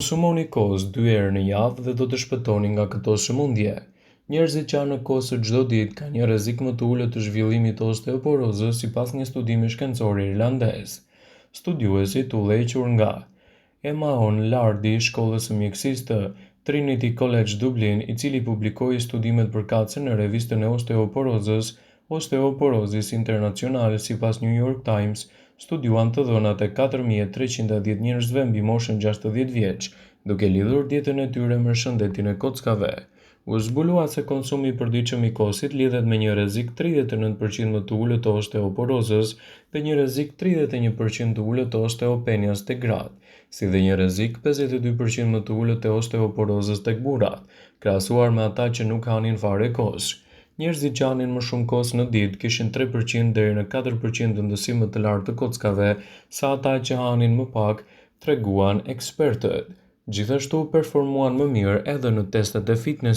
Konsumoni koz 2 herë në javë dhe do të shpëtoni nga këto sëmundje. Njerëzit që hanë kozë çdo ditë kanë një rrezik më të ulët të zhvillimit të osteoporozës sipas një studimi shkencor irlandez. Studiuesit u udhëhequr nga Emma Lardy, shkollës së mjekësisë të Trinity College Dublin, i cili publikoi studimet përkatëse në revistën e osteoporozës, Osteoporosis International, sipas New York Times, studiuan të dhënat e 4.310 njerëzve mbi moshën 60 vjeç, duke lidhur dietën e tyre me shëndetin e kockave. U zbulua se konsumi i përditshëm i kosit lidhet me një rrezik 39% më të ulët të osteoporozës dhe një rrezik 31% të ulët të osteopenias tek gratë, si dhe një rrezik 52% më të ulët të osteoporozës tek burrat, krahasuar me ata që nuk hanin fare kozë. Njerëzit që hanin më shumë kozë në ditë kishin 3% deri në 4% ndësi më të lartë të kockave se ata që hanin më pak, treguan ekspertët. Gjithashtu performuan më mirë edhe në testet e fitness.